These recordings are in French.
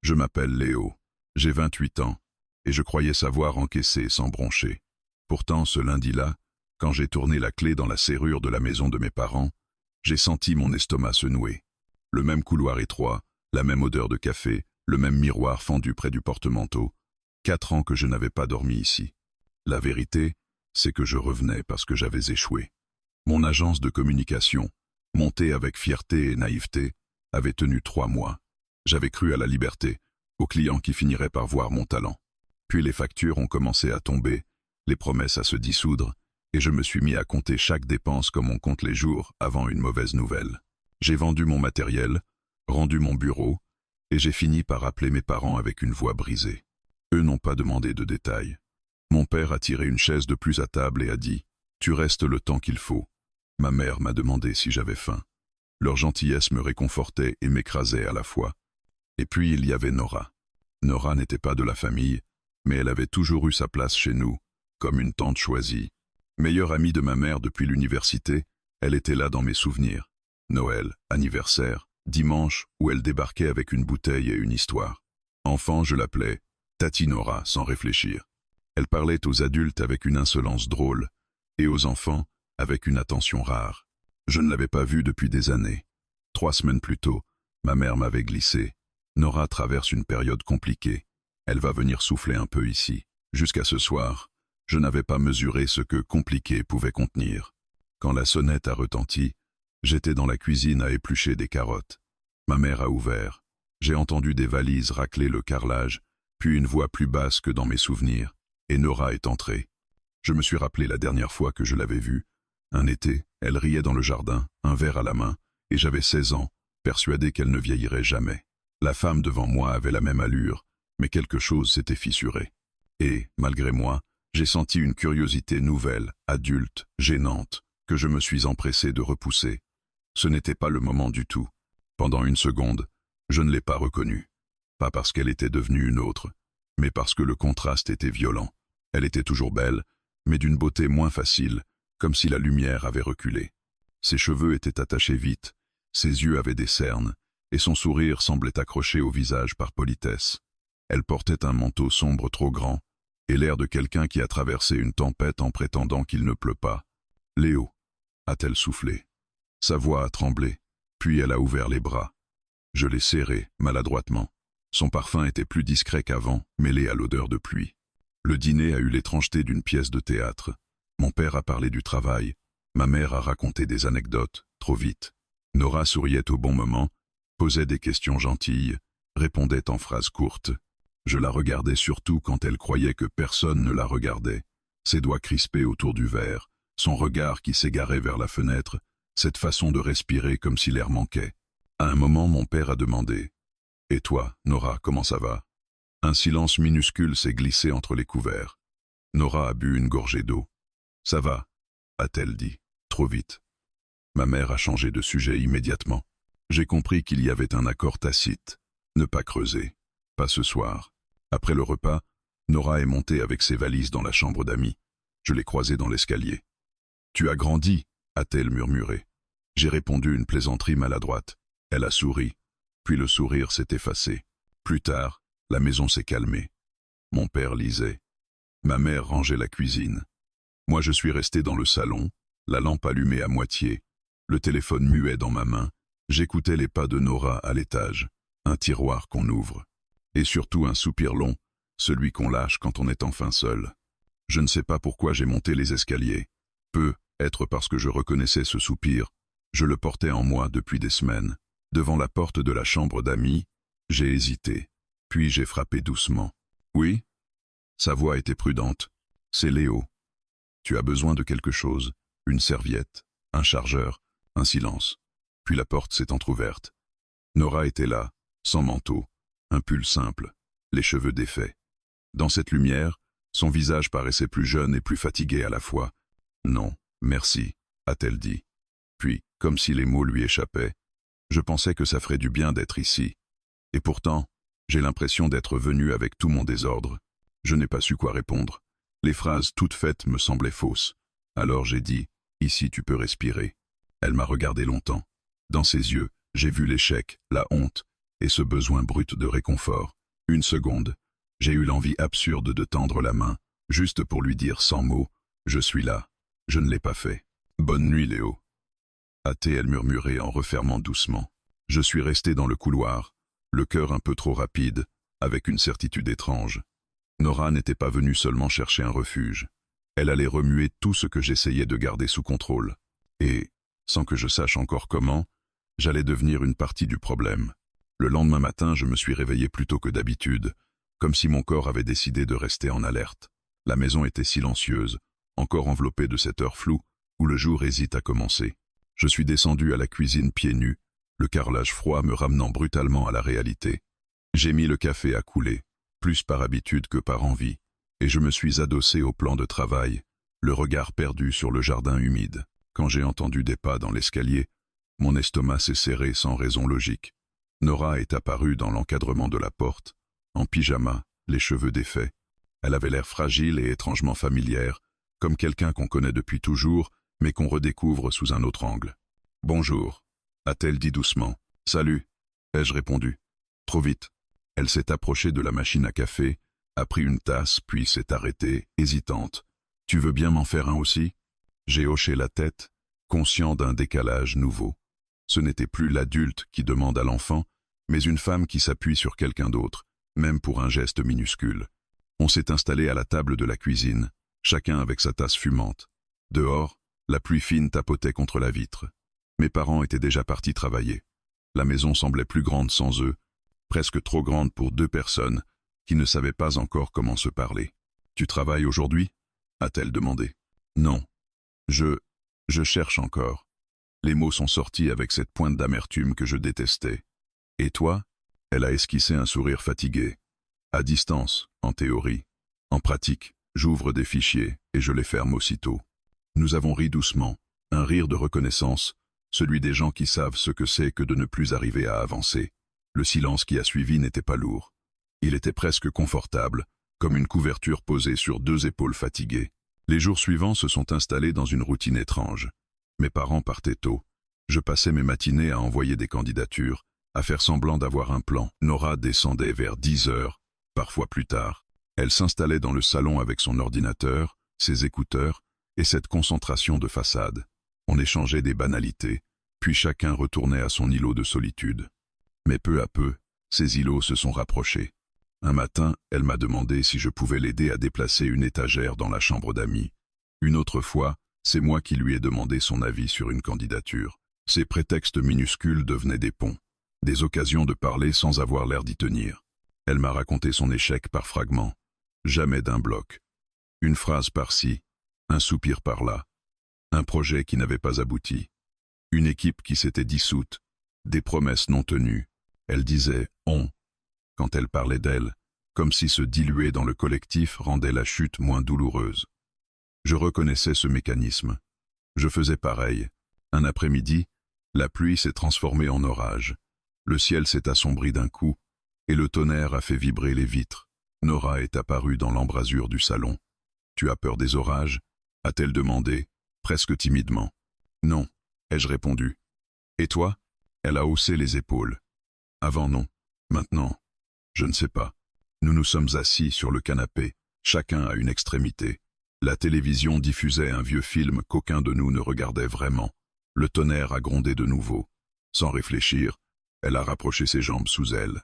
Je m'appelle Léo, j'ai 28 ans, et je croyais savoir encaisser sans broncher. Pourtant, ce lundi-là, quand j'ai tourné la clé dans la serrure de la maison de mes parents, j'ai senti mon estomac se nouer. Le même couloir étroit, la même odeur de café, le même miroir fendu près du porte-manteau. 4 ans que je n'avais pas dormi ici. La vérité, c'est que je revenais parce que j'avais échoué. Mon agence de communication, montée avec fierté et naïveté, avait tenu 3 mois. J'avais cru à la liberté, aux clients qui finiraient par voir mon talent. Puis les factures ont commencé à tomber, les promesses à se dissoudre, et je me suis mis à compter chaque dépense comme on compte les jours avant une mauvaise nouvelle. J'ai vendu mon matériel, rendu mon bureau, et j'ai fini par appeler mes parents avec une voix brisée. Eux n'ont pas demandé de détails. Mon père a tiré une chaise de plus à table et a dit « Tu restes le temps qu'il faut ». Ma mère m'a demandé si j'avais faim. Leur gentillesse me réconfortait et m'écrasait à la fois. Et puis il y avait Nora. Nora n'était pas de la famille, mais elle avait toujours eu sa place chez nous, comme une tante choisie. Meilleure amie de ma mère depuis l'université, elle était là dans mes souvenirs. Noël, anniversaire, dimanche, où elle débarquait avec une bouteille et une histoire. Enfant, je l'appelais Tati Nora, sans réfléchir. Elle parlait aux adultes avec une insolence drôle, et aux enfants avec une attention rare. Je ne l'avais pas vue depuis des années. 3 semaines plus tôt, ma mère m'avait glissé. Nora traverse une période compliquée. Elle va venir souffler un peu ici. Jusqu'à ce soir, je n'avais pas mesuré ce que compliqué pouvait contenir. Quand la sonnette a retenti, j'étais dans la cuisine à éplucher des carottes. Ma mère a ouvert. J'ai entendu des valises racler le carrelage, puis une voix plus basse que dans mes souvenirs, et Nora est entrée. Je me suis rappelé la dernière fois que je l'avais vue. Un été, elle riait dans le jardin, un verre à la main, et j'avais 16 ans, persuadé qu'elle ne vieillirait jamais. La femme devant moi avait la même allure, mais quelque chose s'était fissuré. Et, malgré moi, j'ai senti une curiosité nouvelle, adulte, gênante, que je me suis empressé de repousser. Ce n'était pas le moment du tout. Pendant une seconde, je ne l'ai pas reconnue. Pas parce qu'elle était devenue une autre, mais parce que le contraste était violent. Elle était toujours belle, mais d'une beauté moins facile, comme si la lumière avait reculé. Ses cheveux étaient attachés vite, ses yeux avaient des cernes, et son sourire semblait accroché au visage par politesse. Elle portait un manteau sombre trop grand, et l'air de quelqu'un qui a traversé une tempête en prétendant qu'il ne pleut pas. « Léo » a-t-elle soufflé. Sa voix a tremblé, puis elle a ouvert les bras. Je l'ai serré, maladroitement. Son parfum était plus discret qu'avant, mêlé à l'odeur de pluie. Le dîner a eu l'étrangeté d'une pièce de théâtre. Mon père a parlé du travail, ma mère a raconté des anecdotes, trop vite. Nora souriait au bon moment, posait des questions gentilles, répondait en phrases courtes. Je la regardais surtout quand elle croyait que personne ne la regardait. Ses doigts crispés autour du verre, son regard qui s'égarait vers la fenêtre, cette façon de respirer comme si l'air manquait. À un moment, mon père a demandé « Et toi, Nora, comment ça va ?» Un silence minuscule s'est glissé entre les couverts. Nora a bu une gorgée d'eau. « Ça va », a-t-elle dit, trop vite. Ma mère a changé de sujet immédiatement. J'ai compris qu'il y avait un accord tacite. Ne pas creuser. Pas ce soir. Après le repas, Nora est montée avec ses valises dans la chambre d'amis. Je l'ai croisée dans l'escalier. « Tu as grandi », a-t-elle murmuré. J'ai répondu une plaisanterie maladroite. Elle a souri, puis le sourire s'est effacé. Plus tard, la maison s'est calmée. Mon père lisait. Ma mère rangeait la cuisine. Moi je suis resté dans le salon, la lampe allumée à moitié, le téléphone muet dans ma main. J'écoutais les pas de Nora à l'étage, un tiroir qu'on ouvre. Et surtout un soupir long, celui qu'on lâche quand on est enfin seul. Je ne sais pas pourquoi j'ai monté les escaliers. Peut-être parce que je reconnaissais ce soupir. Je le portais en moi depuis des semaines. Devant la porte de la chambre d'amis, j'ai hésité. Puis j'ai frappé doucement. « Oui ?» Sa voix était prudente. « C'est Léo. Tu as besoin de quelque chose, une serviette, un chargeur, un silence. » Puis la porte s'est entr'ouverte. Nora était là, sans manteau, un pull simple, les cheveux défaits. Dans cette lumière, son visage paraissait plus jeune et plus fatigué à la fois. « Non, merci », a-t-elle dit. Puis, comme si les mots lui échappaient, « Je pensais que ça ferait du bien d'être ici. Et pourtant, j'ai l'impression d'être venu avec tout mon désordre. » Je n'ai pas su quoi répondre. Les phrases toutes faites me semblaient fausses. Alors j'ai dit « Ici tu peux respirer ». Elle m'a regardé longtemps. Dans ses yeux, j'ai vu l'échec, la honte, et ce besoin brut de réconfort. Une seconde, j'ai eu l'envie absurde de tendre la main, juste pour lui dire sans mots, « Je suis là ». Je ne l'ai pas fait. « Bonne nuit, Léo ». A-t-elle murmuré en refermant doucement. Je suis resté dans le couloir, le cœur un peu trop rapide, avec une certitude étrange. Nora n'était pas venue seulement chercher un refuge. Elle allait remuer tout ce que j'essayais de garder sous contrôle. Et, sans que je sache encore comment, j'allais devenir une partie du problème. Le lendemain matin, je me suis réveillé plus tôt que d'habitude, comme si mon corps avait décidé de rester en alerte. La maison était silencieuse, encore enveloppée de cette heure floue où le jour hésite à commencer. Je suis descendu à la cuisine pieds nus, le carrelage froid me ramenant brutalement à la réalité. J'ai mis le café à couler, plus par habitude que par envie, et je me suis adossé au plan de travail, le regard perdu sur le jardin humide. Quand j'ai entendu des pas dans l'escalier, mon estomac s'est serré sans raison logique. Nora est apparue dans l'encadrement de la porte, en pyjama, les cheveux défaits. Elle avait l'air fragile et étrangement familière, comme quelqu'un qu'on connaît depuis toujours, mais qu'on redécouvre sous un autre angle. « Bonjour », a-t-elle dit doucement. « Salut », ai-je répondu. Trop vite. Elle s'est approchée de la machine à café, a pris une tasse, puis s'est arrêtée, hésitante. « Tu veux bien m'en faire un aussi ?» J'ai hoché la tête, conscient d'un décalage nouveau. Ce n'était plus l'adulte qui demande à l'enfant, mais une femme qui s'appuie sur quelqu'un d'autre, même pour un geste minuscule. On s'est installé à la table de la cuisine, chacun avec sa tasse fumante. Dehors, la pluie fine tapotait contre la vitre. Mes parents étaient déjà partis travailler. La maison semblait plus grande sans eux, presque trop grande pour 2 personnes qui ne savaient pas encore comment se parler. « Tu travailles aujourd'hui » a-t-elle demandé. « Non. Je cherche encore. » Les mots sont sortis avec cette pointe d'amertume que je détestais. « Et toi ?» Elle a esquissé un sourire fatigué. « À distance, en théorie. En pratique, j'ouvre des fichiers et je les ferme aussitôt. » Nous avons ri doucement, un rire de reconnaissance, celui des gens qui savent ce que c'est que de ne plus arriver à avancer. Le silence qui a suivi n'était pas lourd. Il était presque confortable, comme une couverture posée sur 2 épaules fatiguées. Les jours suivants se sont installés dans une routine étrange. Mes parents partaient tôt. Je passais mes matinées à envoyer des candidatures, à faire semblant d'avoir un plan. Nora descendait vers 10 heures, parfois plus tard. Elle s'installait dans le salon avec son ordinateur, ses écouteurs, et cette concentration de façade. On échangeait des banalités, puis chacun retournait à son îlot de solitude. Mais peu à peu, ces îlots se sont rapprochés. Un matin, elle m'a demandé si je pouvais l'aider à déplacer une étagère dans la chambre d'amis. Une autre fois, c'est moi qui lui ai demandé son avis sur une candidature. Ces prétextes minuscules devenaient des ponts, des occasions de parler sans avoir l'air d'y tenir. Elle m'a raconté son échec par fragments, jamais d'un bloc. Une phrase par-ci, un soupir par-là, un projet qui n'avait pas abouti, une équipe qui s'était dissoute, des promesses non tenues. Elle disait « on » quand elle parlait d'elle, comme si se diluer dans le collectif rendait la chute moins douloureuse. Je reconnaissais ce mécanisme. Je faisais pareil. Un après-midi, la pluie s'est transformée en orage. Le ciel s'est assombri d'un coup, et le tonnerre a fait vibrer les vitres. Nora est apparue dans l'embrasure du salon. « Tu as peur des orages ?» a-t-elle demandé, presque timidement. « Non », ai-je répondu. « Et toi ?» Elle a haussé les épaules. « Avant non. Maintenant, je ne sais pas. » Nous nous sommes assis sur le canapé, chacun à une extrémité. La télévision diffusait un vieux film qu'aucun de nous ne regardait vraiment. Le tonnerre a grondé de nouveau. Sans réfléchir, elle a rapproché ses jambes sous elle.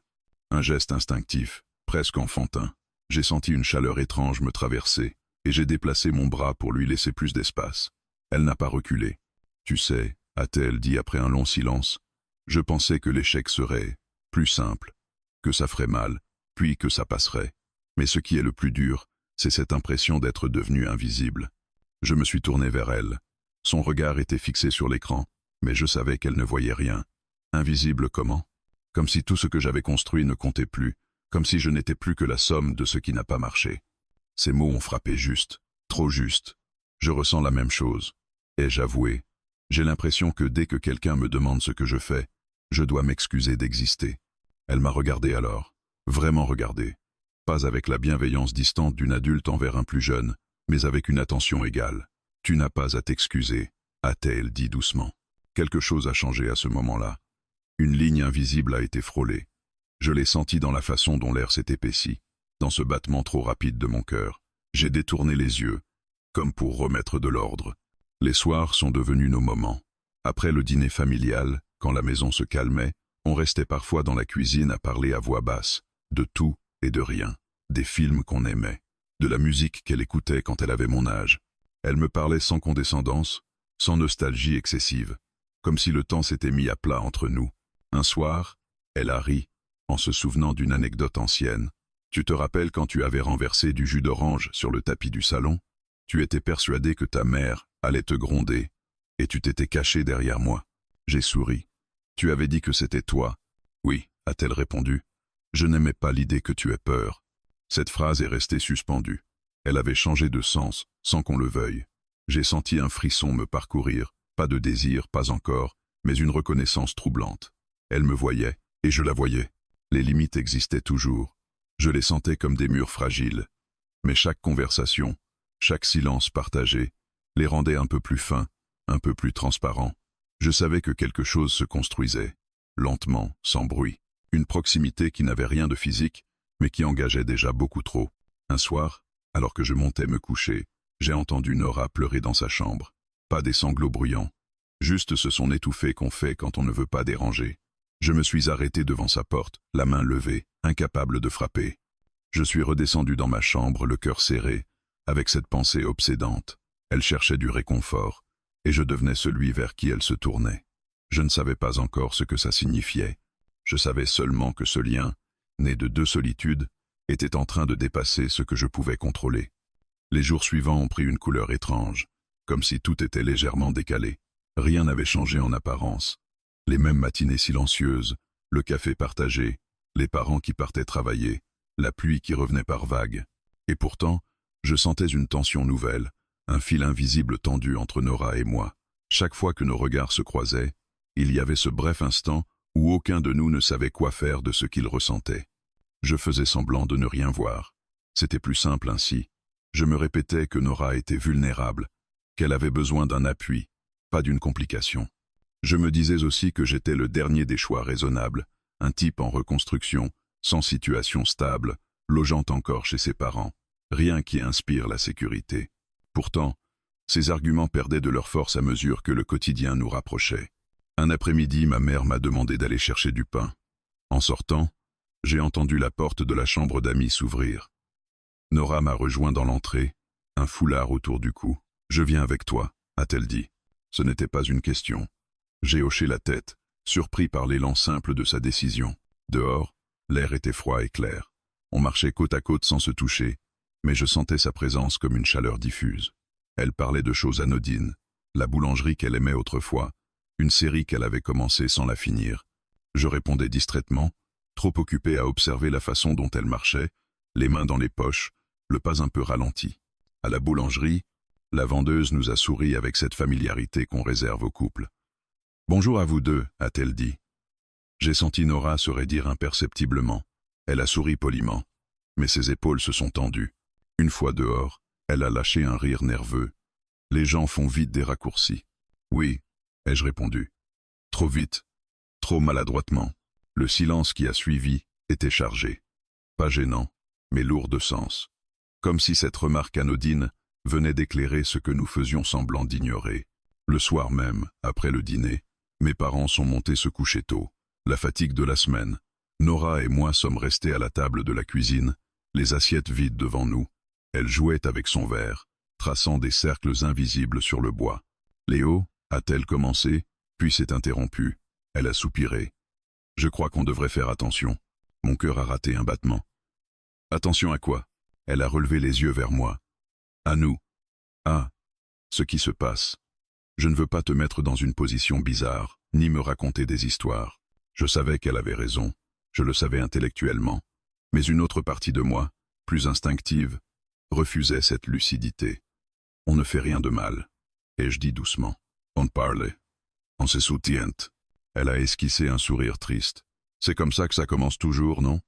Un geste instinctif, presque enfantin. J'ai senti une chaleur étrange me traverser, et j'ai déplacé mon bras pour lui laisser plus d'espace. Elle n'a pas reculé. « Tu sais », a-t-elle dit après un long silence, « je pensais que l'échec serait plus simple, que ça ferait mal, puis que ça passerait. Mais ce qui est le plus dur, c'est cette impression d'être devenu invisible. » Je me suis tourné vers elle. Son regard était fixé sur l'écran, mais je savais qu'elle ne voyait rien. Invisible comment? Comme si tout ce que j'avais construit ne comptait plus, comme si je n'étais plus que la somme de ce qui n'a pas marché. Ces mots ont frappé juste, trop juste. Je ressens la même chose. Ai-je avoué? J'ai l'impression que dès que quelqu'un me demande ce que je fais, je dois m'excuser d'exister. Elle m'a regardé alors, vraiment regardé. Pas avec la bienveillance distante d'une adulte envers un plus jeune, mais avec une attention égale. « Tu n'as pas à t'excuser », a-t-elle dit doucement. Quelque chose a changé à ce moment-là. Une ligne invisible a été frôlée. Je l'ai senti dans la façon dont l'air s'est épaissi, dans ce battement trop rapide de mon cœur. J'ai détourné les yeux, comme pour remettre de l'ordre. Les soirs sont devenus nos moments. Après le dîner familial, quand la maison se calmait, on restait parfois dans la cuisine à parler à voix basse, de tout et de rien, des films qu'on aimait, de la musique qu'elle écoutait quand elle avait mon âge. Elle me parlait sans condescendance, sans nostalgie excessive, comme si le temps s'était mis à plat entre nous. Un soir, elle a ri, en se souvenant d'une anecdote ancienne. Tu te rappelles quand tu avais renversé du jus d'orange sur le tapis du salon? Tu étais persuadé que ta mère allait te gronder, et tu t'étais caché derrière moi. J'ai souri. Tu avais dit que c'était toi. Oui, a-t-elle répondu. Je n'aimais pas l'idée que tu aies peur. Cette phrase est restée suspendue. Elle avait changé de sens, sans qu'on le veuille. J'ai senti un frisson me parcourir, pas de désir, pas encore, mais une reconnaissance troublante. Elle me voyait, et je la voyais. Les limites existaient toujours. Je les sentais comme des murs fragiles. Mais chaque conversation, chaque silence partagé, les rendait un peu plus fins, un peu plus transparents. Je savais que quelque chose se construisait, lentement, sans bruit. Une proximité qui n'avait rien de physique, mais qui engageait déjà beaucoup trop. Un soir, alors que je montais me coucher, j'ai entendu Nora pleurer dans sa chambre. Pas des sanglots bruyants, juste ce son étouffé qu'on fait quand on ne veut pas déranger. Je me suis arrêté devant sa porte, la main levée, incapable de frapper. Je suis redescendu dans ma chambre, le cœur serré, avec cette pensée obsédante. Elle cherchait du réconfort, et je devenais celui vers qui elle se tournait. Je ne savais pas encore ce que ça signifiait. Je savais seulement que ce lien, né de deux solitudes, était en train de dépasser ce que je pouvais contrôler. Les jours suivants ont pris une couleur étrange, comme si tout était légèrement décalé. Rien n'avait changé en apparence. Les mêmes matinées silencieuses, le café partagé, les parents qui partaient travailler, la pluie qui revenait par vagues. Et pourtant, je sentais une tension nouvelle, un fil invisible tendu entre Nora et moi. Chaque fois que nos regards se croisaient, il y avait ce bref instant où aucun de nous ne savait quoi faire de ce qu'il ressentait. Je faisais semblant de ne rien voir. C'était plus simple ainsi. Je me répétais que Nora était vulnérable, qu'elle avait besoin d'un appui, pas d'une complication. Je me disais aussi que j'étais le dernier des choix raisonnables, un type en reconstruction, sans situation stable, logeant encore chez ses parents. Rien qui inspire la sécurité. Pourtant, ces arguments perdaient de leur force à mesure que le quotidien nous rapprochait. Un après-midi, ma mère m'a demandé d'aller chercher du pain. En sortant, j'ai entendu la porte de la chambre d'amis s'ouvrir. Nora m'a rejoint dans l'entrée, un foulard autour du cou. « Je viens avec toi », a-t-elle dit. Ce n'était pas une question. J'ai hoché la tête, surpris par l'élan simple de sa décision. Dehors, l'air était froid et clair. On marchait côte à côte sans se toucher, mais je sentais sa présence comme une chaleur diffuse. Elle parlait de choses anodines, la boulangerie qu'elle aimait autrefois, une série qu'elle avait commencée sans la finir. Je répondais distraitement, trop occupé à observer la façon dont elle marchait, les mains dans les poches, le pas un peu ralenti. À la boulangerie, la vendeuse nous a souri avec cette familiarité qu'on réserve aux couples. « Bonjour à vous deux », a-t-elle dit. J'ai senti Nora se raidir imperceptiblement. Elle a souri poliment, mais ses épaules se sont tendues. Une fois dehors, elle a lâché un rire nerveux. Les gens font vite des raccourcis. « Oui », ai-je répondu. Trop vite, trop maladroitement. Le silence qui a suivi était chargé. Pas gênant, mais lourd de sens. Comme si cette remarque anodine venait d'éclairer ce que nous faisions semblant d'ignorer. Le soir même, après le dîner, mes parents sont montés se coucher tôt. La fatigue de la semaine. Nora et moi sommes restés à la table de la cuisine, les assiettes vides devant nous. Elle jouait avec son verre, traçant des cercles invisibles sur le bois. « Léo » a-t-elle commencé, puis s'est interrompue. Elle a soupiré. « Je crois qu'on devrait faire attention. » Mon cœur a raté un battement. « Attention à quoi ?» Elle a relevé les yeux vers moi. « À nous. »« Ah, ce qui se passe. Je ne veux pas te mettre dans une position bizarre, ni me raconter des histoires. » Je savais qu'elle avait raison, je le savais intellectuellement, mais une autre partie de moi, plus instinctive, refusait cette lucidité. « On ne fait rien de mal. » Et je dis doucement. « On parle. On se soutient. » Elle a esquissé un sourire triste. « C'est comme ça que ça commence toujours, non ?»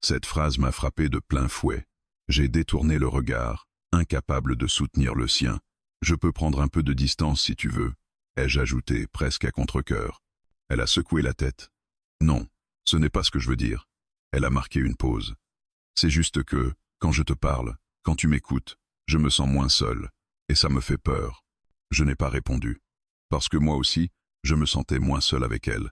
Cette phrase m'a frappé de plein fouet. J'ai détourné le regard, incapable de soutenir le sien. « Je peux prendre un peu de distance si tu veux, » ai-je ajouté, presque à contre-cœur. Elle a secoué la tête. « Non, ce n'est pas ce que je veux dire. Elle a marqué une pause. C'est juste que, quand je te parle, quand tu m'écoutes, je me sens moins seul, et ça me fait peur. Je n'ai pas répondu. Parce que moi aussi, je me sentais moins seul avec elle,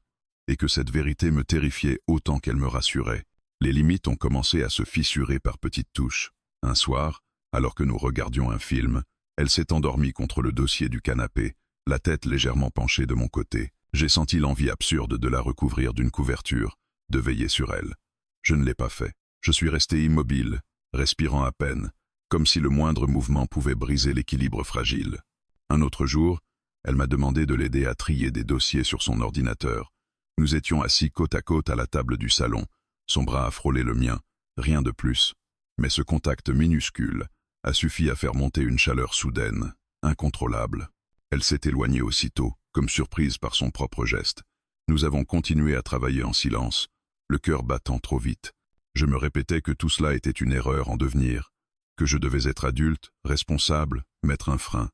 et que cette vérité me terrifiait autant qu'elle me rassurait. Les limites ont commencé à se fissurer par petites touches. Un soir, alors que nous regardions un film, elle s'est endormie contre le dossier du canapé, la tête légèrement penchée de mon côté. J'ai senti l'envie absurde de la recouvrir d'une couverture, de veiller sur elle. Je ne l'ai pas fait. Je suis resté immobile, respirant à peine, comme si le moindre mouvement pouvait briser l'équilibre fragile. Un autre jour, elle m'a demandé de l'aider à trier des dossiers sur son ordinateur. Nous étions assis côte à côte à la table du salon, son bras a frôlé le mien, rien de plus. Mais ce contact minuscule a suffi à faire monter une chaleur soudaine, incontrôlable. Elle s'est éloignée aussitôt, comme surprise par son propre geste. Nous avons continué à travailler en silence, le cœur battant trop vite. Je me répétais que tout cela était une erreur en devenir, que je devais être adulte, responsable, mettre un frein.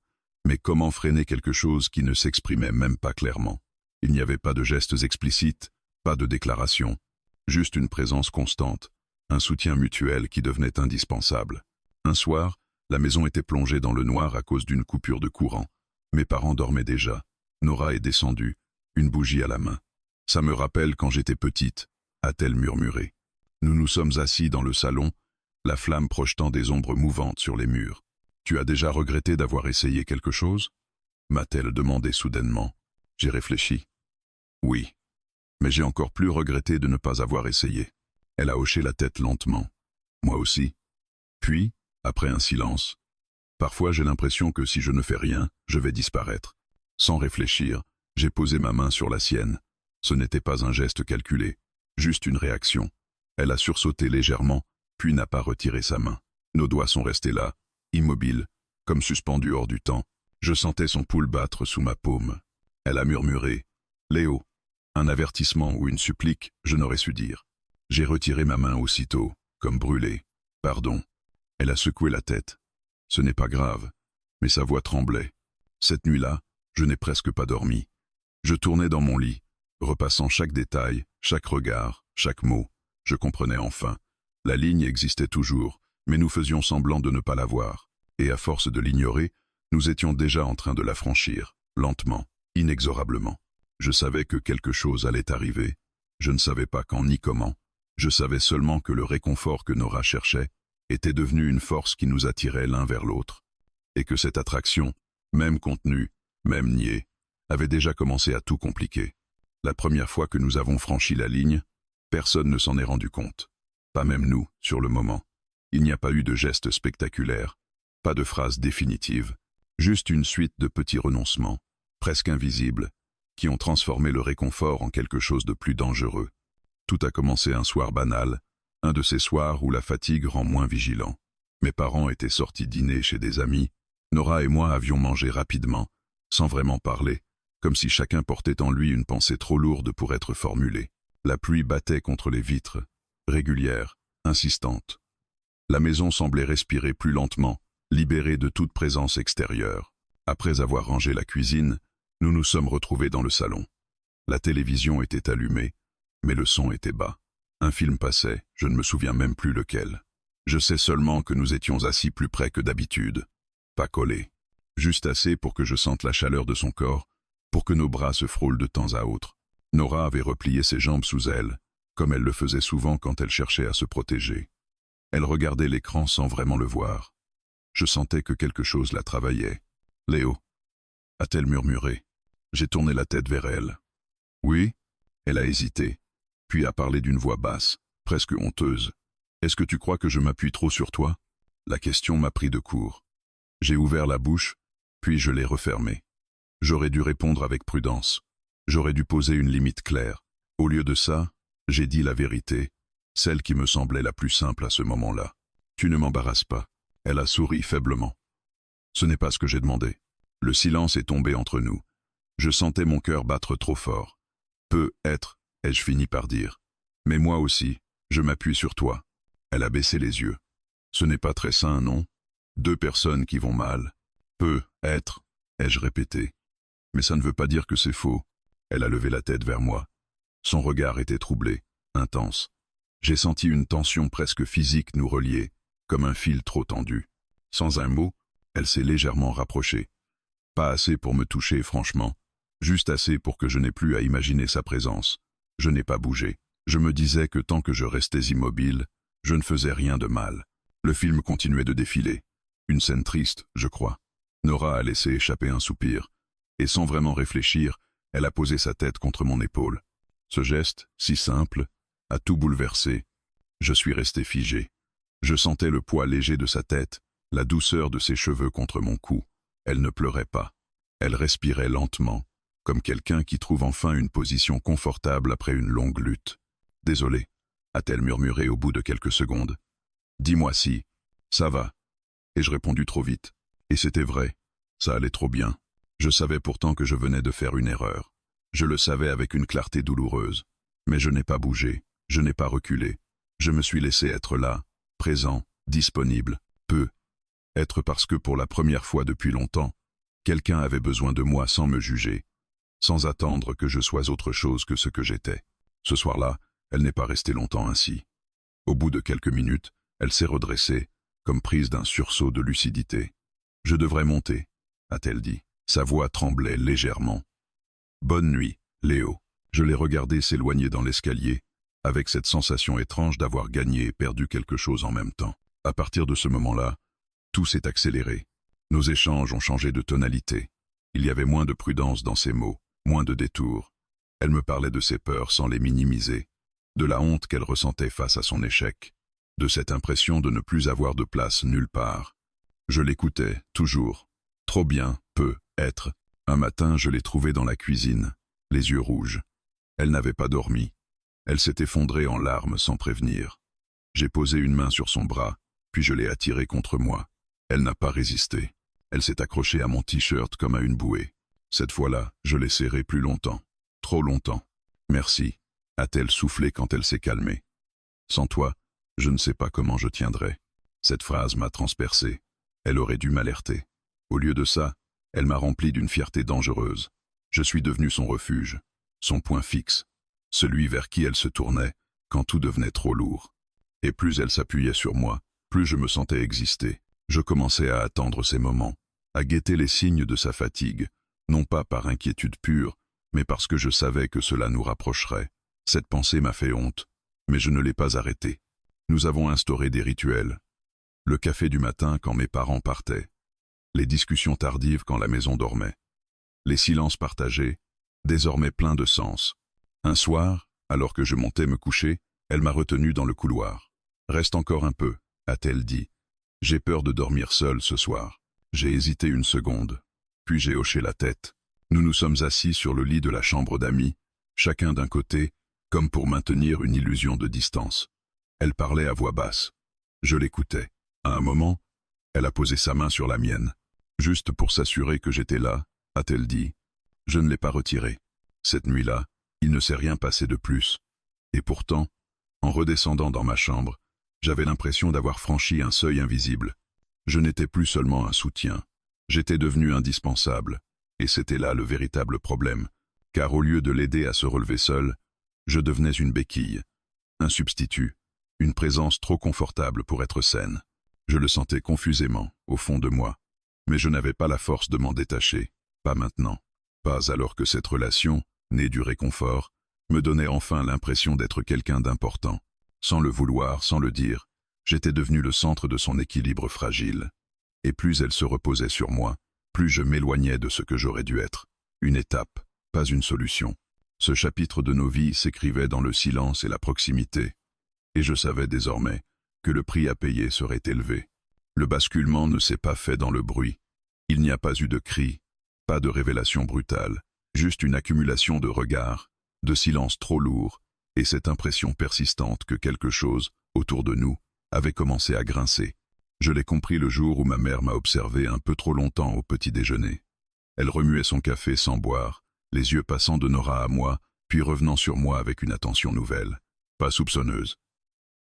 Mais comment freiner quelque chose qui ne s'exprimait même pas clairement? Il n'y avait pas de gestes explicites, pas de déclarations, juste une présence constante, un soutien mutuel qui devenait indispensable. Un soir, la maison était plongée dans le noir à cause d'une coupure de courant. Mes parents dormaient déjà. Nora est descendue, une bougie à la main. « Ça me rappelle quand j'étais petite », a-t-elle murmuré. Nous nous sommes assis dans le salon, la flamme projetant des ombres mouvantes sur les murs. « Tu as déjà regretté d'avoir essayé quelque chose ?» m'a-t-elle demandé soudainement. J'ai réfléchi. Oui, mais j'ai encore plus regretté de ne pas avoir essayé. Elle a hoché la tête lentement. Moi aussi. Puis, après un silence, parfois j'ai l'impression que si je ne fais rien, je vais disparaître. Sans réfléchir, j'ai posé ma main sur la sienne. Ce n'était pas un geste calculé, juste une réaction. Elle a sursauté légèrement, puis n'a pas retiré sa main. Nos doigts sont restés là, immobiles, comme suspendus hors du temps. Je sentais son pouls battre sous ma paume. Elle a murmuré « Léo ». Un avertissement ou une supplique, je n'aurais su dire. J'ai retiré ma main aussitôt, comme brûlée. « Pardon ». Elle a secoué la tête. Ce n'est pas grave, mais sa voix tremblait. Cette nuit-là, je n'ai presque pas dormi. Je tournais dans mon lit, repassant chaque détail, chaque regard, chaque mot. Je comprenais enfin. La ligne existait toujours, mais nous faisions semblant de ne pas la voir. Et à force de l'ignorer, nous étions déjà en train de la franchir, lentement, inexorablement. Je savais que quelque chose allait arriver. Je ne savais pas quand ni comment. Je savais seulement que le réconfort que Nora cherchait était devenu une force qui nous attirait l'un vers l'autre. Et que cette attraction, même contenue, même niée, avait déjà commencé à tout compliquer. La première fois que nous avons franchi la ligne, personne ne s'en est rendu compte. Pas même nous, sur le moment. Il n'y a pas eu de geste spectaculaire, pas de phrase définitive, juste une suite de petits renoncements, presque invisibles, qui ont transformé le réconfort en quelque chose de plus dangereux. Tout a commencé un soir banal, un de ces soirs où la fatigue rend moins vigilant. Mes parents étaient sortis dîner chez des amis. Nora et moi avions mangé rapidement, sans vraiment parler, comme si chacun portait en lui une pensée trop lourde pour être formulée. La pluie battait contre les vitres, régulière, insistante. La maison semblait respirer plus lentement, libérée de toute présence extérieure. Après avoir rangé la cuisine, nous nous sommes retrouvés dans le salon. La télévision était allumée, mais le son était bas. Un film passait, je ne me souviens même plus lequel. Je sais seulement que nous étions assis plus près que d'habitude, pas collés, juste assez pour que je sente la chaleur de son corps, pour que nos bras se frôlent de temps à autre. Nora avait replié ses jambes sous elle, comme elle le faisait souvent quand elle cherchait à se protéger. Elle regardait l'écran sans vraiment le voir. Je sentais que quelque chose la travaillait. « Léo » a-t-elle murmuré. J'ai tourné la tête vers elle. « Oui ?» Elle a hésité, puis a parlé d'une voix basse, presque honteuse. « Est-ce que tu crois que je m'appuie trop sur toi ?» La question m'a pris de court. J'ai ouvert la bouche, puis je l'ai refermée. J'aurais dû répondre avec prudence. J'aurais dû poser une limite claire. Au lieu de ça, j'ai dit la vérité, celle qui me semblait la plus simple à ce moment-là. « Tu ne m'embarrasses pas. » Elle a souri faiblement. Ce n'est pas ce que j'ai demandé. Le silence est tombé entre nous. Je sentais mon cœur battre trop fort. Peut-être, ai-je fini par dire. Mais moi aussi, je m'appuie sur toi. Elle a baissé les yeux. Ce n'est pas très sain, non? Deux personnes qui vont mal. Peut-être, ai-je répété. Mais ça ne veut pas dire que c'est faux. Elle a levé la tête vers moi. Son regard était troublé, intense. J'ai senti une tension presque physique nous relier, comme un fil trop tendu. Sans un mot, elle s'est légèrement rapprochée. Pas assez pour me toucher, franchement. Juste assez pour que je n'ai plus à imaginer sa présence. Je n'ai pas bougé. Je me disais que tant que je restais immobile, je ne faisais rien de mal. Le film continuait de défiler. Une scène triste, je crois. Nora a laissé échapper un soupir, et sans vraiment réfléchir, elle a posé sa tête contre mon épaule. Ce geste, si simple, a tout bouleversé. Je suis resté figé. Je sentais le poids léger de sa tête, la douceur de ses cheveux contre mon cou. Elle ne pleurait pas. Elle respirait lentement, comme quelqu'un qui trouve enfin une position confortable après une longue lutte. « Désolé », a-t-elle murmuré au bout de quelques secondes. « Dis-moi si, ça va. » Ai-je répondu trop vite. Et c'était vrai, ça allait trop bien. Je savais pourtant que je venais de faire une erreur. Je le savais avec une clarté douloureuse. Mais je n'ai pas bougé, je n'ai pas reculé. Je me suis laissé être là, présent, disponible, peu. Être parce que pour la première fois depuis longtemps, quelqu'un avait besoin de moi sans me juger, sans attendre que je sois autre chose que ce que j'étais. Ce soir-là, elle n'est pas restée longtemps ainsi. Au bout de quelques minutes, elle s'est redressée, comme prise d'un sursaut de lucidité. « Je devrais monter », a-t-elle dit. Sa voix tremblait légèrement. « Bonne nuit, Léo ». Je l'ai regardé s'éloigner dans l'escalier, avec cette sensation étrange d'avoir gagné et perdu quelque chose en même temps. À partir de ce moment-là, tout s'est accéléré. Nos échanges ont changé de tonalité. Il y avait moins de prudence dans ses mots, moins de détours. Elle me parlait de ses peurs sans les minimiser, de la honte qu'elle ressentait face à son échec, de cette impression de ne plus avoir de place nulle part. Je l'écoutais, toujours. Trop bien, peut être. Un matin, je l'ai trouvée dans la cuisine, les yeux rouges. Elle n'avait pas dormi. Elle s'est effondrée en larmes sans prévenir. J'ai posé une main sur son bras, puis je l'ai attirée contre moi. Elle n'a pas résisté. Elle s'est accrochée à mon t-shirt comme à une bouée. Cette fois-là, je l'ai serrée plus longtemps. Trop longtemps. « Merci », a-t-elle soufflé quand elle s'est calmée. « Sans toi, je ne sais pas comment je tiendrais. » Cette phrase m'a transpercé. Elle aurait dû m'alerter. Au lieu de ça, elle m'a rempli d'une fierté dangereuse. Je suis devenu son refuge, son point fixe, celui vers qui elle se tournait quand tout devenait trop lourd. Et plus elle s'appuyait sur moi, plus je me sentais exister. Je commençais à attendre ces moments, à guetter les signes de sa fatigue, non pas par inquiétude pure, mais parce que je savais que cela nous rapprocherait. Cette pensée m'a fait honte, mais je ne l'ai pas arrêtée. Nous avons instauré des rituels. Le café du matin quand mes parents partaient. Les discussions tardives quand la maison dormait. Les silences partagés, désormais pleins de sens. Un soir, alors que je montais me coucher, elle m'a retenu dans le couloir. « Reste encore un peu », a-t-elle dit. « J'ai peur de dormir seul ce soir. » J'ai hésité une seconde, puis j'ai hoché la tête. Nous nous sommes assis sur le lit de la chambre d'amis, chacun d'un côté, comme pour maintenir une illusion de distance. Elle parlait à voix basse. Je l'écoutais. À un moment, elle a posé sa main sur la mienne. Juste pour s'assurer que j'étais là, a-t-elle dit. Je ne l'ai pas retirée. Cette nuit-là, il ne s'est rien passé de plus. Et pourtant, en redescendant dans ma chambre, j'avais l'impression d'avoir franchi un seuil invisible. Je n'étais plus seulement un soutien. J'étais devenu indispensable. Et c'était là le véritable problème. Car au lieu de l'aider à se relever seul, je devenais une béquille, un substitut, une présence trop confortable pour être saine. Je le sentais confusément, au fond de moi. Mais je n'avais pas la force de m'en détacher. Pas maintenant. Pas alors que cette relation, née du réconfort, me donnait enfin l'impression d'être quelqu'un d'important. Sans le vouloir, sans le dire, j'étais devenu le centre de son équilibre fragile. Et plus elle se reposait sur moi, plus je m'éloignais de ce que j'aurais dû être. Une étape, pas une solution. Ce chapitre de nos vies s'écrivait dans le silence et la proximité. Et je savais désormais que le prix à payer serait élevé. Le basculement ne s'est pas fait dans le bruit. Il n'y a pas eu de cri, pas de révélation brutale, juste une accumulation de regards, de silence trop lourd, et cette impression persistante que quelque chose, autour de nous, avait commencé à grincer. Je l'ai compris le jour où ma mère m'a observé un peu trop longtemps au petit déjeuner. Elle remuait son café sans boire, les yeux passant de Nora à moi, puis revenant sur moi avec une attention nouvelle, pas soupçonneuse,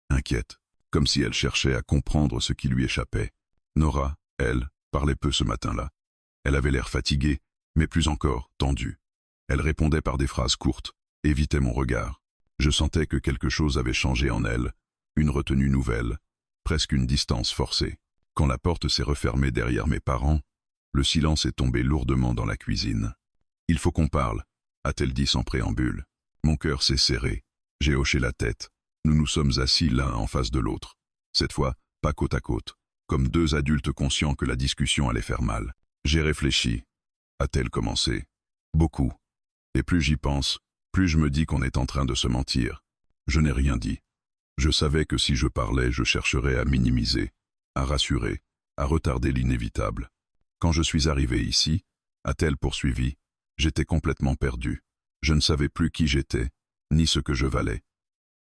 inquiète, comme si elle cherchait à comprendre ce qui lui échappait. Nora, elle, parlait peu ce matin-là. Elle avait l'air fatiguée, mais plus encore, tendue. Elle répondait par des phrases courtes, évitait mon regard. Je sentais que quelque chose avait changé en elle, une retenue nouvelle, presque une distance forcée. Quand la porte s'est refermée derrière mes parents, le silence est tombé lourdement dans la cuisine. « Il faut qu'on parle », a-t-elle dit sans préambule. Mon cœur s'est serré. J'ai hoché la tête. Nous nous sommes assis l'un en face de l'autre. Cette fois, pas côte à côte, comme deux adultes conscients que la discussion allait faire mal. J'ai réfléchi, a-t-elle commencé. Beaucoup. Et plus j'y pense, plus je me dis qu'on est en train de se mentir. Je n'ai rien dit. Je savais que si je parlais, je chercherais à minimiser, à rassurer, à retarder l'inévitable. Quand je suis arrivé ici, a-t-elle poursuivi, j'étais complètement perdu. Je ne savais plus qui j'étais, ni ce que je valais.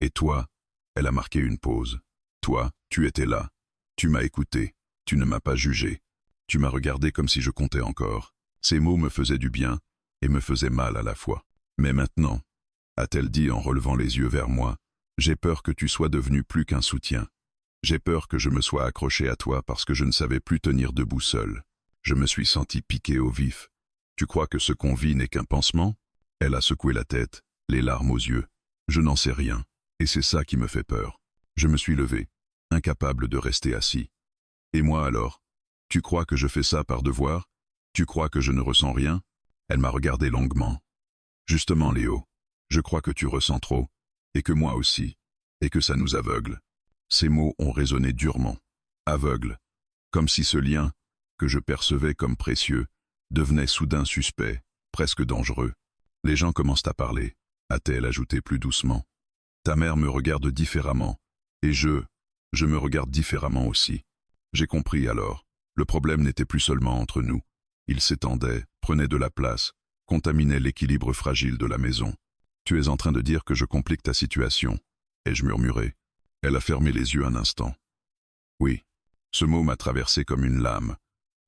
Et toi, elle a marqué une pause. Toi, tu étais là. Tu m'as écouté. Tu ne m'as pas jugé. Tu m'as regardé comme si je comptais encore. Ces mots me faisaient du bien et me faisaient mal à la fois. Mais maintenant, a-t-elle dit en relevant les yeux vers moi, j'ai peur que tu sois devenu plus qu'un soutien. J'ai peur que je me sois accroché à toi parce que je ne savais plus tenir debout seul. Je me suis senti piqué au vif. Tu crois que ce qu'on vit n'est qu'un pansement? Elle a secoué la tête, les larmes aux yeux. Je n'en sais rien, et c'est ça qui me fait peur. Je me suis levé, incapable de rester assis. Et moi alors? Tu crois que je fais ça par devoir? Tu crois que je ne ressens rien? Elle m'a regardé longuement. Justement, Léo, je crois que tu ressens trop, et que moi aussi, et que ça nous aveugle. Ces mots ont résonné durement. Aveugle, comme si ce lien, que je percevais comme précieux, devenait soudain suspect, presque dangereux. Les gens commencent à parler, a-t-elle ajouté plus doucement. Ta mère me regarde différemment, et je me regarde différemment aussi. J'ai compris alors, le problème n'était plus seulement entre nous. Il s'étendait, prenait de la place, contaminait l'équilibre fragile de la maison. Tu es en train de dire que je complique ta situation, ai-je murmuré. Elle a fermé les yeux un instant. Oui, ce mot m'a traversé comme une lame.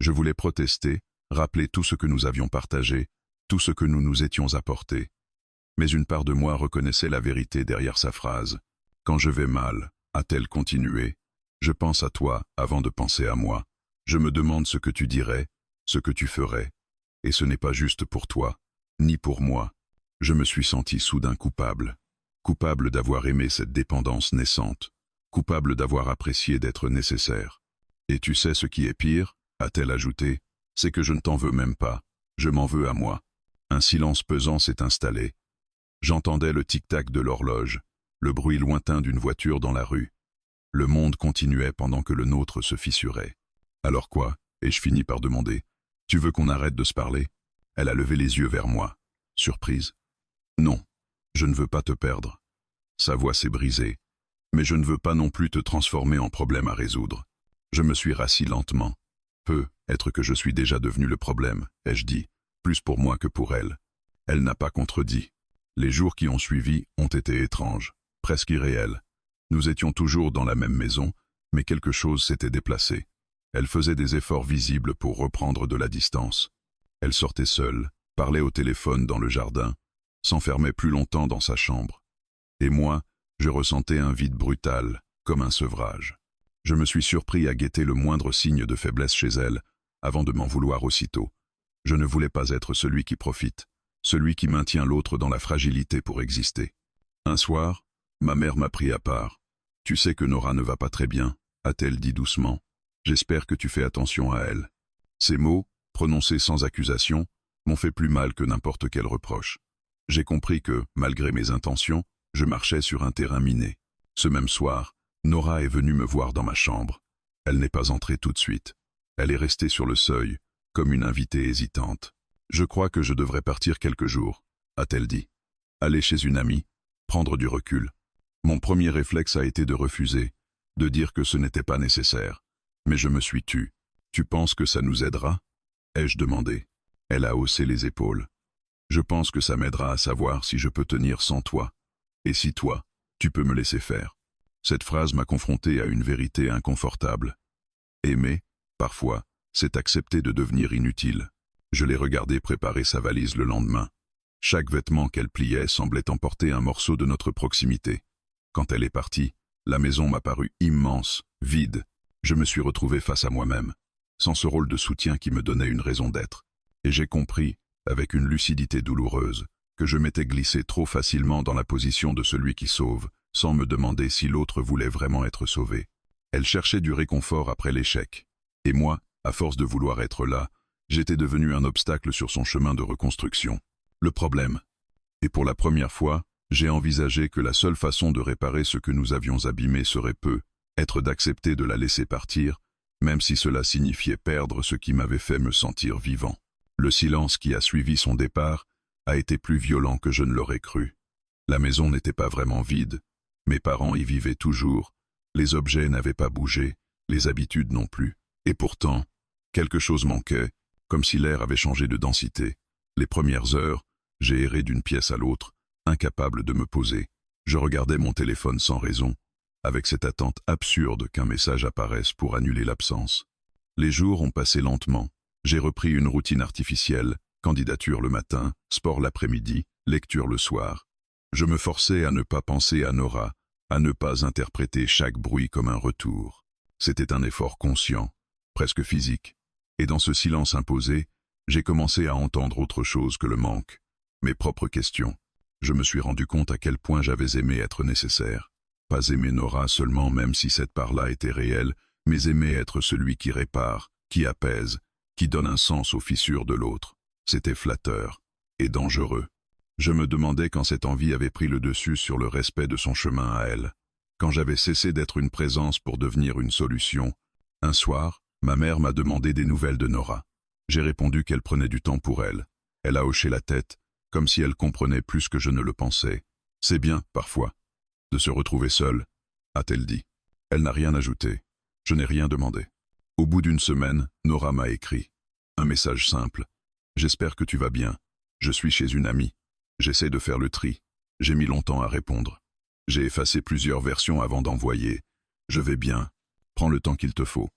Je voulais protester, rappeler tout ce que nous avions partagé, tout ce que nous nous étions apportés. Mais une part de moi reconnaissait la vérité derrière sa phrase. Quand je vais mal, a-t-elle continué, je pense à toi avant de penser à moi. Je me demande ce que tu dirais, ce que tu ferais. Et ce n'est pas juste pour toi, ni pour moi. Je me suis senti soudain coupable. Coupable d'avoir aimé cette dépendance naissante. Coupable d'avoir apprécié d'être nécessaire. Et tu sais ce qui est pire, a-t-elle ajouté, c'est que je ne t'en veux même pas. Je m'en veux à moi. Un silence pesant s'est installé. J'entendais le tic-tac de l'horloge, le bruit lointain d'une voiture dans la rue. Le monde continuait pendant que le nôtre se fissurait. Alors quoi? Ai-je fini par demander. Tu veux qu'on arrête de se parler? Elle a levé les yeux vers moi, surprise. Non, je ne veux pas te perdre. Sa voix s'est brisée, mais je ne veux pas non plus te transformer en problème à résoudre. Je me suis rassis lentement. Peut être que je suis déjà devenu le problème, ai-je dit, plus pour moi que pour elle. Elle n'a pas contredit. Les jours qui ont suivi ont été étranges, presque irréels. Nous étions toujours dans la même maison, mais quelque chose s'était déplacé. Elle faisait des efforts visibles pour reprendre de la distance. Elle sortait seule, parlait au téléphone dans le jardin, s'enfermait plus longtemps dans sa chambre. Et moi, je ressentais un vide brutal, comme un sevrage. Je me suis surpris à guetter le moindre signe de faiblesse chez elle, avant de m'en vouloir aussitôt. Je ne voulais pas être celui qui profite, celui qui maintient l'autre dans la fragilité pour exister. Un soir, ma mère m'a pris à part. « Tu sais que Nora ne va pas très bien », a-t-elle dit doucement. « J'espère que tu fais attention à elle. » Ces mots, prononcés sans accusation, m'ont fait plus mal que n'importe quel reproche. J'ai compris que, malgré mes intentions, je marchais sur un terrain miné. Ce même soir, Nora est venue me voir dans ma chambre. Elle n'est pas entrée tout de suite. Elle est restée sur le seuil, comme une invitée hésitante. « Je crois que je devrais partir quelques jours », a-t-elle dit. « Aller chez une amie, prendre du recul. » Mon premier réflexe a été de refuser, de dire que ce n'était pas nécessaire. Mais je me suis tu. « Tu penses que ça nous aidera ?» ai-je demandé. Elle a haussé les épaules. « Je pense que ça m'aidera à savoir si je peux tenir sans toi. Et si toi, tu peux me laisser faire. » Cette phrase m'a confronté à une vérité inconfortable. Aimer, parfois, c'est accepter de devenir inutile. Je l'ai regardée préparer sa valise le lendemain. Chaque vêtement qu'elle pliait semblait emporter un morceau de notre proximité. Quand elle est partie, la maison m'a paru immense, vide. Je me suis retrouvé face à moi-même, sans ce rôle de soutien qui me donnait une raison d'être. Et j'ai compris, avec une lucidité douloureuse, que je m'étais glissé trop facilement dans la position de celui qui sauve, sans me demander si l'autre voulait vraiment être sauvé. Elle cherchait du réconfort après l'échec. Et moi, à force de vouloir être là, j'étais devenu un obstacle sur son chemin de reconstruction. Le problème. Et pour la première fois, j'ai envisagé que la seule façon de réparer ce que nous avions abîmé serait être d'accepter de la laisser partir, même si cela signifiait perdre ce qui m'avait fait me sentir vivant. Le silence qui a suivi son départ a été plus violent que je ne l'aurais cru. La maison n'était pas vraiment vide, mes parents y vivaient toujours, les objets n'avaient pas bougé, les habitudes non plus, et pourtant, quelque chose manquait, comme si l'air avait changé de densité. Les premières heures, j'ai erré d'une pièce à l'autre, incapable de me poser. Je regardais mon téléphone sans raison, avec cette attente absurde qu'un message apparaisse pour annuler l'absence. Les jours ont passé lentement. J'ai repris une routine artificielle, candidature le matin, sport l'après-midi, lecture le soir. Je me forçais à ne pas penser à Nora, à ne pas interpréter chaque bruit comme un retour. C'était un effort conscient, presque physique. Et dans ce silence imposé, j'ai commencé à entendre autre chose que le manque, mes propres questions. Je me suis rendu compte à quel point j'avais aimé être nécessaire. Pas aimer Nora seulement, même si cette part-là était réelle, mais aimer être celui qui répare, qui apaise, qui donne un sens aux fissures de l'autre. C'était flatteur et dangereux. Je me demandais quand cette envie avait pris le dessus sur le respect de son chemin à elle. Quand j'avais cessé d'être une présence pour devenir une solution. Un soir, ma mère m'a demandé des nouvelles de Nora. J'ai répondu qu'elle prenait du temps pour elle. Elle a hoché la tête, comme si elle comprenait plus que je ne le pensais. C'est bien, parfois, de se retrouver seule, a-t-elle dit. Elle n'a rien ajouté. Je n'ai rien demandé. Au bout d'une semaine, Nora m'a écrit. Un message simple. J'espère que tu vas bien. Je suis chez une amie. J'essaie de faire le tri. J'ai mis longtemps à répondre. J'ai effacé plusieurs versions avant d'envoyer. Je vais bien. Prends le temps qu'il te faut.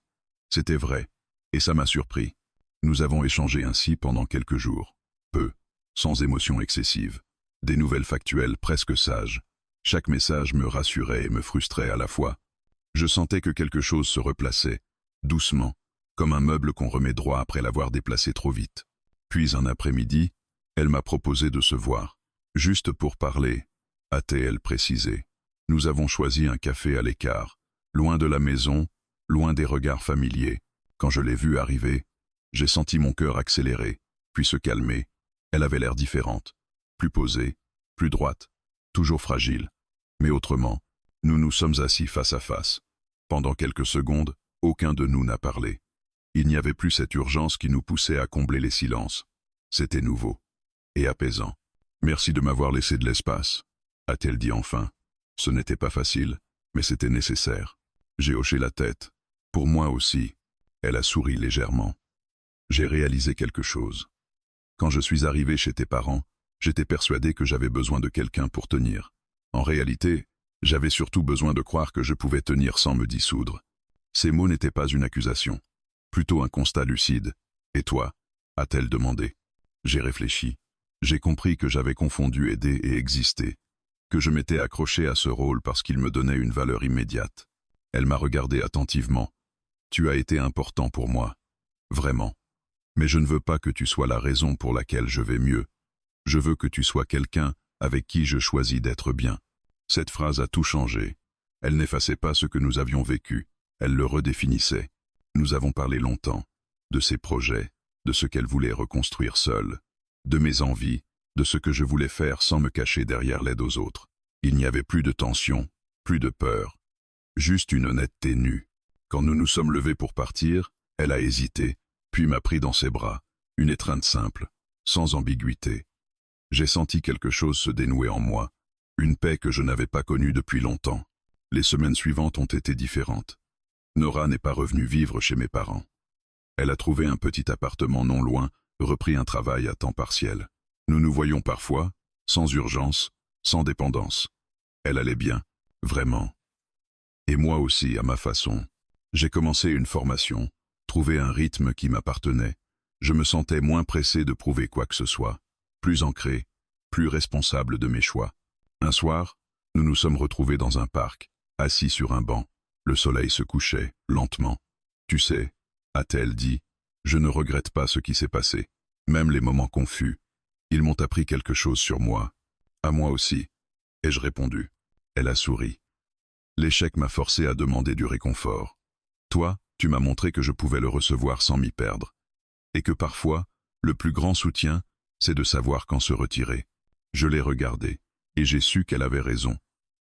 C'était vrai. Et ça m'a surpris. Nous avons échangé ainsi pendant quelques jours. Peu. Sans émotion excessive. Des nouvelles factuelles presque sages. Chaque message me rassurait et me frustrait à la fois. Je sentais que quelque chose se replaçait, doucement, comme un meuble qu'on remet droit après l'avoir déplacé trop vite. Puis un après-midi, elle m'a proposé de se voir. Juste pour parler, a-t-elle précisé. Nous avons choisi un café à l'écart, loin de la maison, loin des regards familiers. Quand je l'ai vue arriver, j'ai senti mon cœur accélérer, puis se calmer. Elle avait l'air différente, plus posée, plus droite, toujours fragile. Mais autrement, nous nous sommes assis face à face. Pendant quelques secondes, aucun de nous n'a parlé. Il n'y avait plus cette urgence qui nous poussait à combler les silences. C'était nouveau et apaisant. Merci de m'avoir laissé de l'espace, a-t-elle dit enfin. Ce n'était pas facile, mais c'était nécessaire. J'ai hoché la tête. Pour moi aussi. Elle a souri légèrement. J'ai réalisé quelque chose. Quand je suis arrivé chez tes parents, j'étais persuadé que j'avais besoin de quelqu'un pour tenir. En réalité, j'avais surtout besoin de croire que je pouvais tenir sans me dissoudre. Ces mots n'étaient pas une accusation, plutôt un constat lucide. Et toi, a-t-elle demandé. J'ai réfléchi. J'ai compris que j'avais confondu aider et exister, que je m'étais accroché à ce rôle parce qu'il me donnait une valeur immédiate. Elle m'a regardé attentivement. Tu as été important pour moi. Vraiment. Mais je ne veux pas que tu sois la raison pour laquelle je vais mieux. Je veux que tu sois quelqu'un avec qui je choisis d'être bien. Cette phrase a tout changé. Elle n'effaçait pas ce que nous avions vécu, elle le redéfinissait. Nous avons parlé longtemps, de ses projets, de ce qu'elle voulait reconstruire seule, de mes envies, de ce que je voulais faire sans me cacher derrière l'aide aux autres. Il n'y avait plus de tension, plus de peur, juste une honnêteté nue. Quand nous nous sommes levés pour partir, elle a hésité, puis m'a pris dans ses bras, une étreinte simple, sans ambiguïté. J'ai senti quelque chose se dénouer en moi, une paix que je n'avais pas connue depuis longtemps. Les semaines suivantes ont été différentes. Nora n'est pas revenue vivre chez mes parents. Elle a trouvé un petit appartement non loin, repris un travail à temps partiel. Nous nous voyons parfois, sans urgence, sans dépendance. Elle allait bien, vraiment. Et moi aussi, à ma façon. J'ai commencé une formation, trouvé un rythme qui m'appartenait. Je me sentais moins pressé de prouver quoi que ce soit, plus ancré, plus responsable de mes choix. Un soir, nous nous sommes retrouvés dans un parc, assis sur un banc. Le soleil se couchait, lentement. Tu sais, a-t-elle dit, je ne regrette pas ce qui s'est passé, même les moments confus. Ils m'ont appris quelque chose sur moi. À moi aussi. Ai-je répondu. Elle a souri. L'échec m'a forcé à demander du réconfort. Toi, tu m'as montré que je pouvais le recevoir sans m'y perdre. Et que parfois, le plus grand soutien, c'est de savoir quand se retirer. Je l'ai regardée, et j'ai su qu'elle avait raison.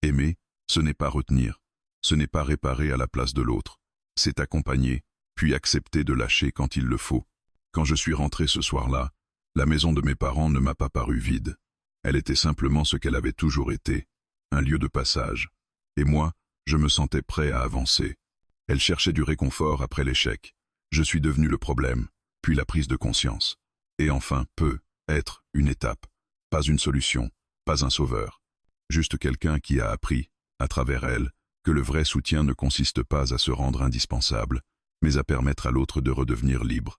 Aimer, ce n'est pas retenir, ce n'est pas réparer à la place de l'autre, c'est accompagner, puis accepter de lâcher quand il le faut. Quand je suis rentré ce soir-là, la maison de mes parents ne m'a pas paru vide. Elle était simplement ce qu'elle avait toujours été, un lieu de passage. Et moi, je me sentais prêt à avancer. Elle cherchait du réconfort après l'échec. Je suis devenu le problème, puis la prise de conscience. Et enfin, peut être une étape, pas une solution, pas un sauveur. Juste quelqu'un qui a appris, à travers elle, que le vrai soutien ne consiste pas à se rendre indispensable, mais à permettre à l'autre de redevenir libre.